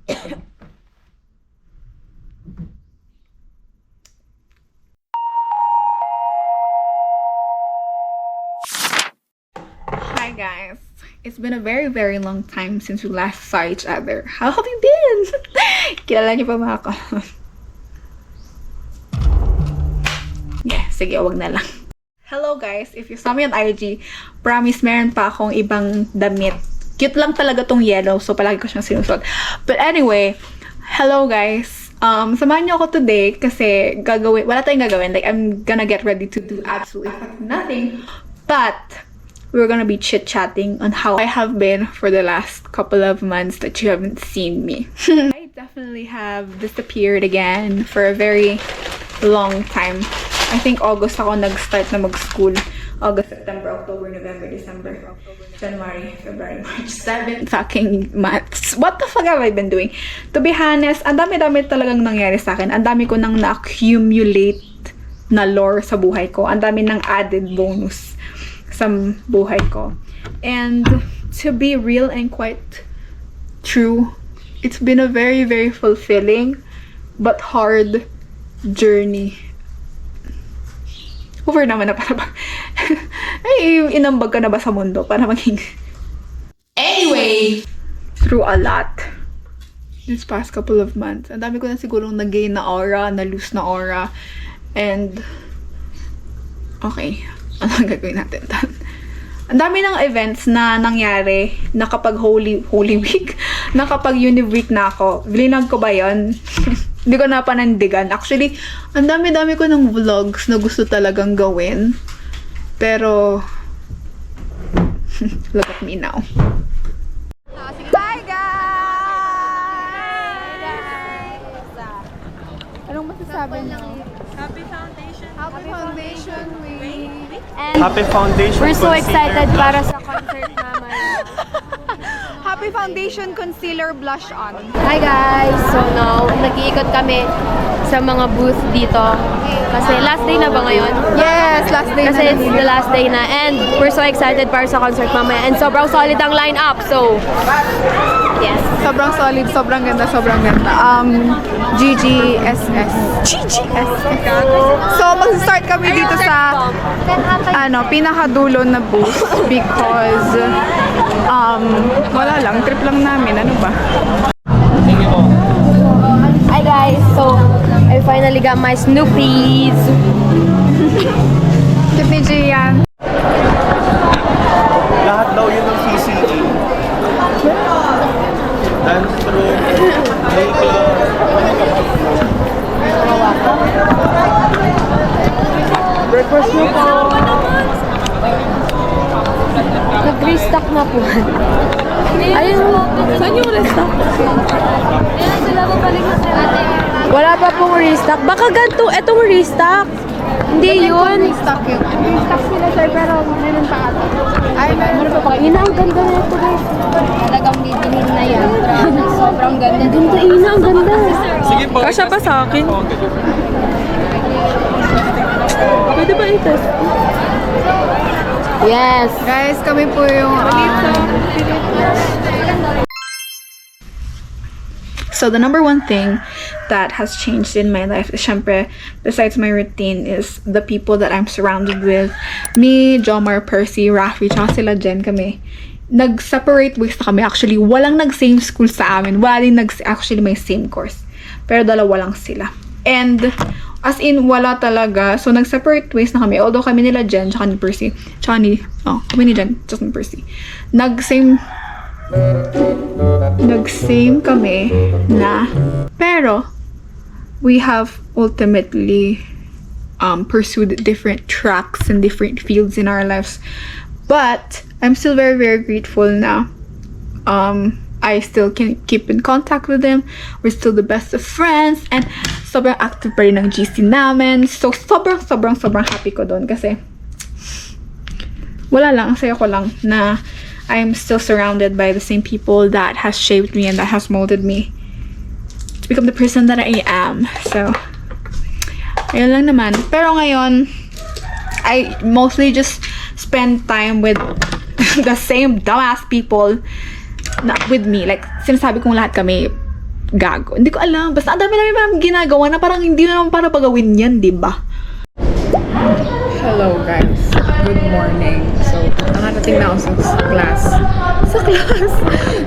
Hi guys, it's been a very long time since we last saw each other. How have you been? Kilala niyo pa ba ako? Yeah, sige, wag na lang. Hello guys, if you saw me on IG, promise meron pa akong ibang damit. Cute lang talaga tong yellow, so palagi ko siyang sinusuot. But anyway, hello guys. Samahan niyo ako today kasi wala tayong gagawin. Like, I'm gonna get ready to do absolutely nothing. But we're gonna be chit-chatting on how I have been for the last couple of months that you haven't seen me. I definitely have disappeared again for a very long time. I think August ako nag-start na mag-school. August, September, October, November, December, January, February, March. 7 fucking months. What the fuck have I been doing? To be honest, ang dami-dami talagang nangyari sa akin. Ang dami ko nang na-accumulate na lore sa buhay ko. Ang dami nang added bonus sa buhay ko. And to be real and quite true, it's been a very fulfilling but hard journey. Over naman na para ba? Ay, inambag ka na ba sa mundo para maging... Anyway! Through a lot. This past couple of months. Ang dami ko na sigurong nag-gain na aura, na-lose na aura. And... Okay. Ano ang gagawin natin? Ang dami ng events na nangyari na kapag Holy Week, na kapag Uni Week na ako. Vlinag ko ba yun? Hindi ko na panandigan. Actually, ang dami-dami ko ng vlogs na gusto talagang gawin. Pero, look at me now. Hi guys! Anong masasabi niyo? Happy Foundation. Happy Foundation Week! And Happy Foundation. we're so excited para sa concert naman. Happy Foundation Concealer Blush On. Hi guys! So now, nag-iikot kami sa mga booth dito. Kasi last day na ba ngayon? Yes, last day Kasi na it's the last day na. And we're so excited para sa concert mamaya. And sobrang solid ang line-up. So, yes. Sobrang solid, sobrang ganda, sobrang ganda. GGSS. GGSS. So, mag-start kami dito sa pinakadulo na booth because wala lang, trip lang namin. Ano ba? Hi guys! So, I finally got my Snoopies. Cute ni Gian. Lahat daw yun ng CCE. Dance through, makeup. Breakfast mo po. Nag-restock na po. Ayun. Saan yung restock? Wala pa pong restock. Baka ganito, etong restock. Hindi yun. Restock yun. Restock sila sir, pero meron pa ata. Ay, meron pa pa. Ina, ang ganda na ito guys. Talagang bibilin na yan. Sobrang ganda. Ang ganda, Ina, ang ganda. Sige po. Kasya pa sa akin. Pwede ba ito? Yes. Guys, kami po yung... So the number one thing that has changed in my life is syempre, besides my routine, is the people that I'm surrounded with. Me, Jomar, Percy, Rafi, tsaka sila Jen kami. Nag-separate ways na kami. Actually, walang nag-same school sa amin. Wala din actually may same course. Pero dalawa lang sila. And as in, wala talaga. So, nag-separate ways na kami. Although kami nila Jen, tsaka ni Percy. Tsaka ni... Oh, kami ni Jen, tsaka ni Percy. Nag-same kami na... Pero, we have ultimately pursued different tracks and different fields in our lives. But, I'm still very grateful na I still can keep in contact with them. We're still the best of friends. And sobrang active pa rin ng GC namin. So, sobrang happy ko doon. Kasi, wala lang. Ang saya ko lang na I'm still surrounded by the same people that has shaped me and that has molded me to become the person that I am. So, ayun lang naman. Pero ngayon, I mostly just spend time with the same dumbass people with me. Like, sinasabi kong lahat kami Gago. Hindi ko alam. Basta ang dami-dami parang ginagawa na parang hindi na naman para pagawin yan, di ba? Hello guys. Good morning. So, nakarating na ako sa class.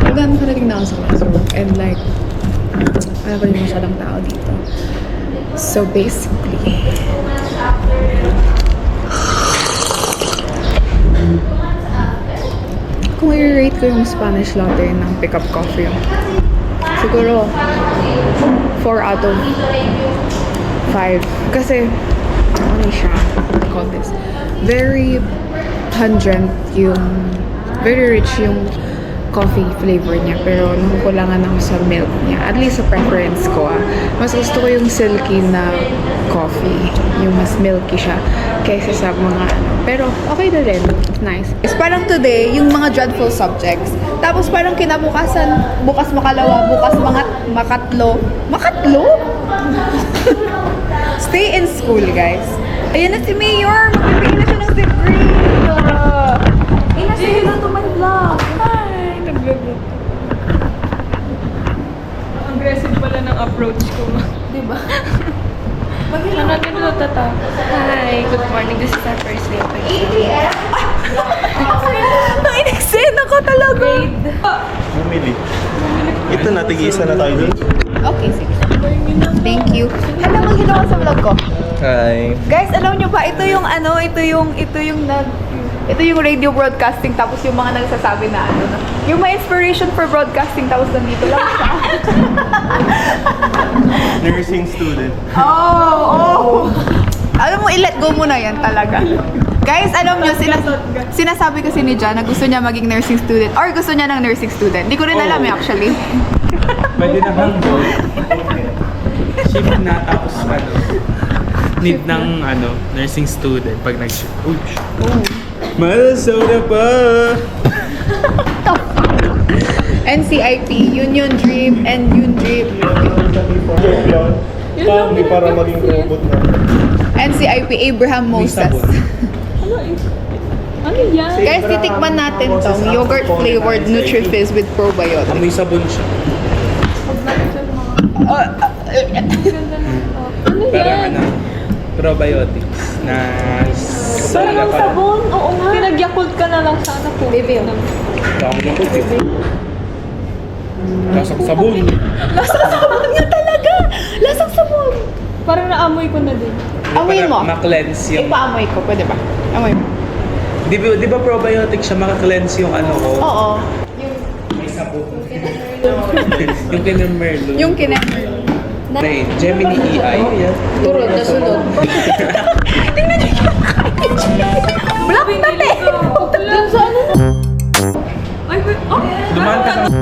Nakarating na ako sa classroom. And like, wala pa rin masyadong tao dito. So basically, kung i-rate ko yung Spanish latte ng pickup coffee, siguro 4 out of 5. Kasi, ano siya, call this, very pungent yung, very rich yung coffee flavor niya. Pero nakukulangan ako sa milk niya. At least sa preference ko, mas gusto ko yung silky na coffee. Yung mas milky siya kaysa sa mga ano. Pero okay na rin. Nice. It's parang today, yung mga dreadful subjects. Tapos parang kinabukasan, bukas makalawa, bukas makatlo. Makatlo? Stay in school, guys. Ayan na si Mayor! Magbibigay na siya ng degree! Say hello to my vlog! Hi! Nag-vlog. Aggressive pala ng approach ko. Diba? Ano ganito tata? Hi, good morning. This is our first day of ATM. Ang ineksena ko talaga! Bumili. Ito na, tig-isa na tayo dito. Okay, sige. Thank you. Hello, mag-hello ka sa vlog ko. Hi. Guys, alam nyo ba, ito yung radio broadcasting tapos yung mga nagsasabi na ano, yung may inspiration for broadcasting tapos nandito lang siya. Nursing student. Oh. Alam mo, i-let go mo na yan talaga. Guys, alam nyo, sinasabi kasi ni Jan na gusto niya maging nursing student or gusto niya ng nursing student. Hindi ko rin alam actually. Pwede na handball. Shift na tapos ano. Need ng ano, nursing student pag nag-shift. Uy! Mahal soda pa! NCIP, Union Dream, and UNDREAM. Hindi para maging robot na. NCIP, Abraham Moses. Ano yan? Guys, titikman natin tong yogurt flavored Nutri-Fizz with probiotics. Amoy sabon siya. Parang ano, probiotics na Parang sabon. Oo nga. Pinag-yakult ka na lang sana po. Baby. Dami na po, eh. Lasang sabon. Lasang sabon niya talaga! Lasang sabon! Parang naamoy ko na din. Amoy mo. Ma-cleanse yung... Ipa-amoy ko, pwede ba? Amoy mo. Di ba probiotic siya, maka-cleanse yung ano ko? Oo. May sabon. Yung kinemerlo. Yung kinemer. Gemini EI. Turod na sunod. Black na te! Yung sa ano na? Ay, Dumaan ka ng...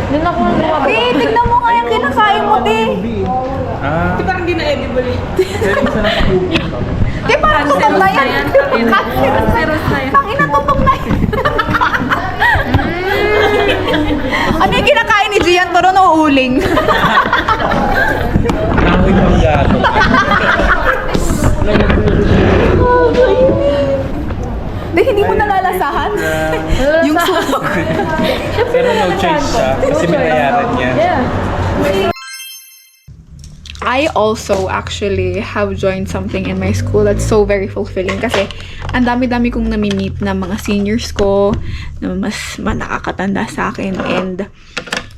Doon ako nang lumabas. Tignan mo nga yung kinakain mo, te! Ah. Parang di na edible. Te, parang tutong na yan! Cancerous na yan. Tangina, tutong na yan! Ano yung kinakain ni Gian? Turo na uuling. Kahoy ng gato. Di, hindi mo nalalasahan. Yung sunog. Pero no choice siya. Kasi binayaran niya. Yeah. I also actually have joined something in my school that's so very fulfilling kasi ang dami-dami kong nami-meet na mga seniors ko na mas nakakatanda sa akin, and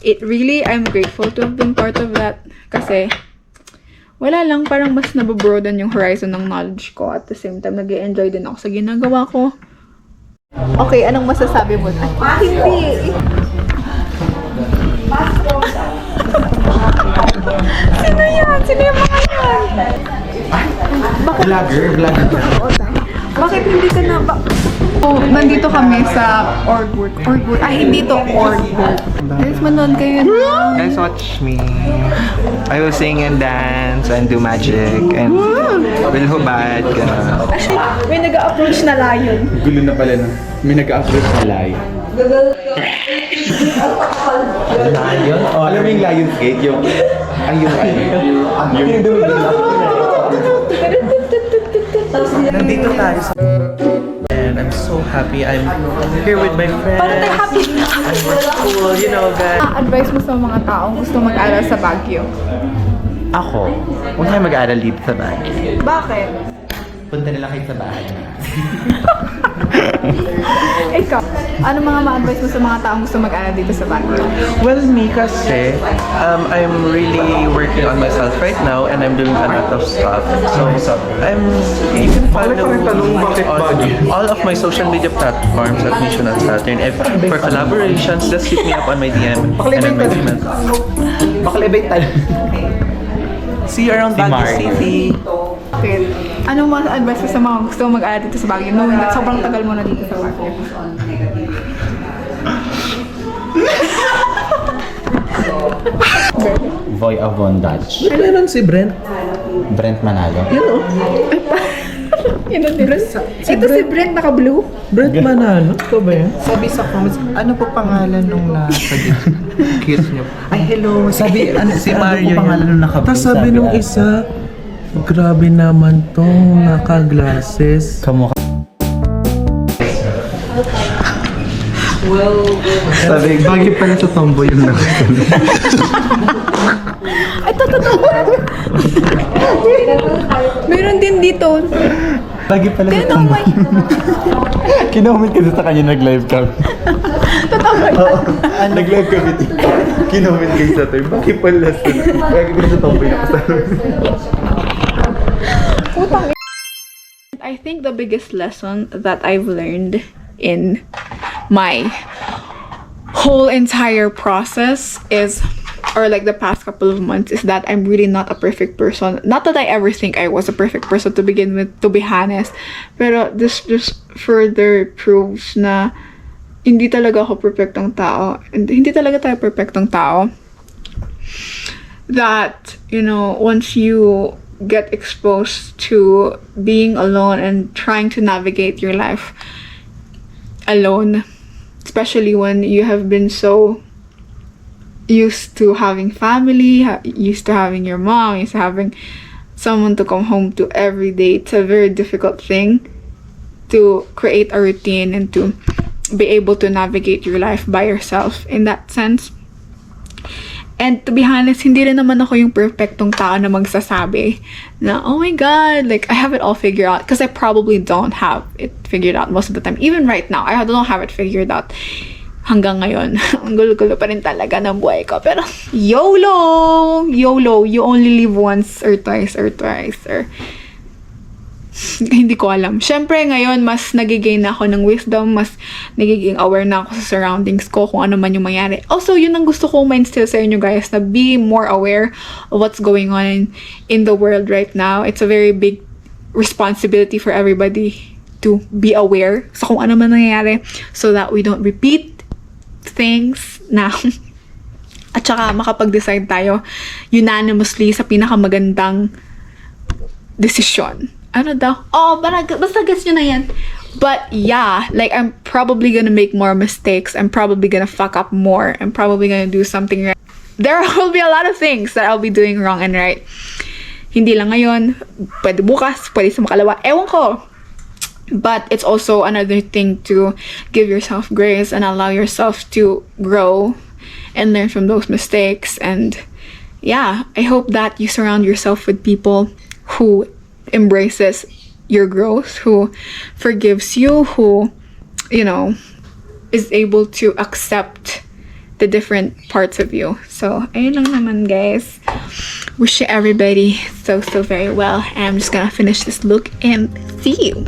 it really, I'm grateful to have been part of that kasi wala lang, parang mas nababroaden yung horizon ng knowledge ko, at the same time nag-e-enjoy din ako sa ginagawa ko. Okay, anong masasabi mo na? Hindi! Sino yan? Sino yung mga yan? Vlogger. Bakit hindi ka na ba? Oh, nandito kami sa Orgwood. Ay, hindi to Orgwood. Guys, manood kayo na. Guys, watch me. I will sing and dance and do magic and will hubad. May nag-approach na lion. Gulo na pala na. May nag-upload na lion. Lion? Oh, alam mo yung Lion's Gate? Yung... Ay, yung ano? Yung dumidilap. Nandito tayo sa... And I'm so happy. I'm here with my friends. Parang tayo happy na. Cool, you know, guys. Advice mo sa mga taong gusto mag-aral sa Baguio? Ako, huwag tayo mag-aaral dito sa Baguio. Bakit? Punta nila kayo sa bahay na. Ikaw, ano mga ma-advise mo sa mga taong gusto mag-aral dito sa Baguio? Well, me kasi, I'm really working on myself right now and I'm doing a lot of stuff. So, you can follow me on all of my social media platforms at Mission at Saturn. If for collaborations, just hit me up on my DM and on my email. Makalibay tayo. See you around Si Baguio Mari. City. Okay. Anong mga advice mo sa mga gusto mag-aral dito sa Baguio? Knowing that sobrang tagal mo na dito sa Baguio. Voy Avon Dutch. Meron si Brent. Brent Manalo. Ito si Brent, naka-blue. Brent Manalo? Ito ba yun? Sabi sa comments, ano po pangalan nung nasa kiss niyo? Ay, hello. Sabi, si Mario po pangalan nung naka-blue? Tapos sabi nung isa, grabe naman tong naka-glasses. Kamukha. Sabi, bagay pala sa tomboy yung nakasunod. Ay, totoo. Meron din dito. Lagi pala sa Tinong may... Kinoment kasi sa kanya nag-live cam. Totoo ba? Oo. Nag-live kami dito. Kinoment kayo sa tayo. Bakit pala sa... Lagi pala sa tomboy na kasama. I think the biggest lesson that I've learned in my whole entire process is, or like the past couple of months, is that I'm really not a perfect person. Not that I ever think I was a perfect person to begin with, to be honest. Pero this just further proves na hindi talaga ako perfectong tao. And hindi talaga tayo perfectong tao. That, you know, once you get exposed to being alone and trying to navigate your life alone, especially when you have been so used to having family, used to having your mom, used to having someone to come home to every day, it's a very difficult thing to create a routine and to be able to navigate your life by yourself in that sense. And to be honest, hindi rin naman ako yung perfectong tao na magsasabi na, oh my God, like, I have it all figured out. Because I probably don't have it figured out most of the time. Even right now, I don't have it figured out. Hanggang ngayon, ang gulo-gulo pa rin talaga ng buhay ko. Pero, YOLO! YOLO! You only live once or twice or hindi ko alam. Syempre, ngayon, mas nagigain na ako ng wisdom, mas nagiging aware na ako sa surroundings ko, kung ano man yung mangyari. Also, yun ang gusto kong ma-instill sa inyo guys, na be more aware of what's going on in the world right now. It's a very big responsibility for everybody to be aware sa kung ano man nangyayari so that we don't repeat things na at saka makapag-decide tayo unanimously sa pinakamagandang desisyon. Ano daw? Oh, basta gets nyo na yan. But yeah, like, I'm probably gonna make more mistakes. I'm probably gonna fuck up more. I'm probably gonna do something right. There will be a lot of things that I'll be doing wrong and right. Hindi lang ngayon. Pwede bukas. Pwede sa makalawa. Ewan ko. But it's also another thing to give yourself grace and allow yourself to grow and learn from those mistakes. And yeah, I hope that you surround yourself with people who embraces your growth, who forgives you, who, you know, is able to accept the different parts of you. So, ayun lang naman guys. Wish you everybody so very well. And I'm just gonna finish this look and see you.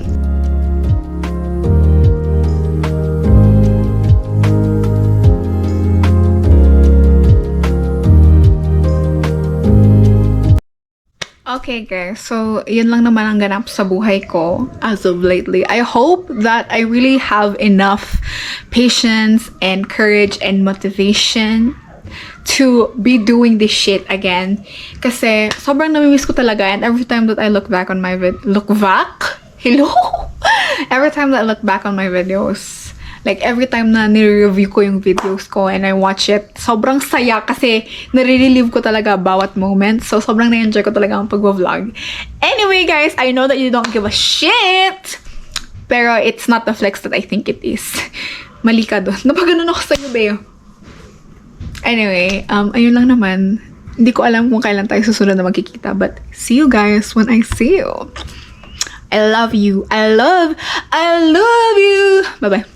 Okay guys, so yun lang naman ang ganap sa buhay ko as of lately. I hope that I really have enough patience and courage and motivation to be doing this shit again. Kasi sobrang namimiss ko talaga, and every time that I look back on my every time that I look back on my videos, like every time na nire-review ko yung videos ko and I watch it, sobrang saya kasi nare-relive ko talaga bawat moment. So, sobrang na-enjoy ko talaga ang pag-vlog. Anyway, guys, I know that you don't give a shit. Pero it's not the flex that I think it is. Mali ka doon. Napaganon ako sa'yo, Beo. Anyway, ayun lang naman. Hindi ko alam kung kailan tayo susunod na magkikita. But see you guys when I see you. I love you. I love you. Bye-bye.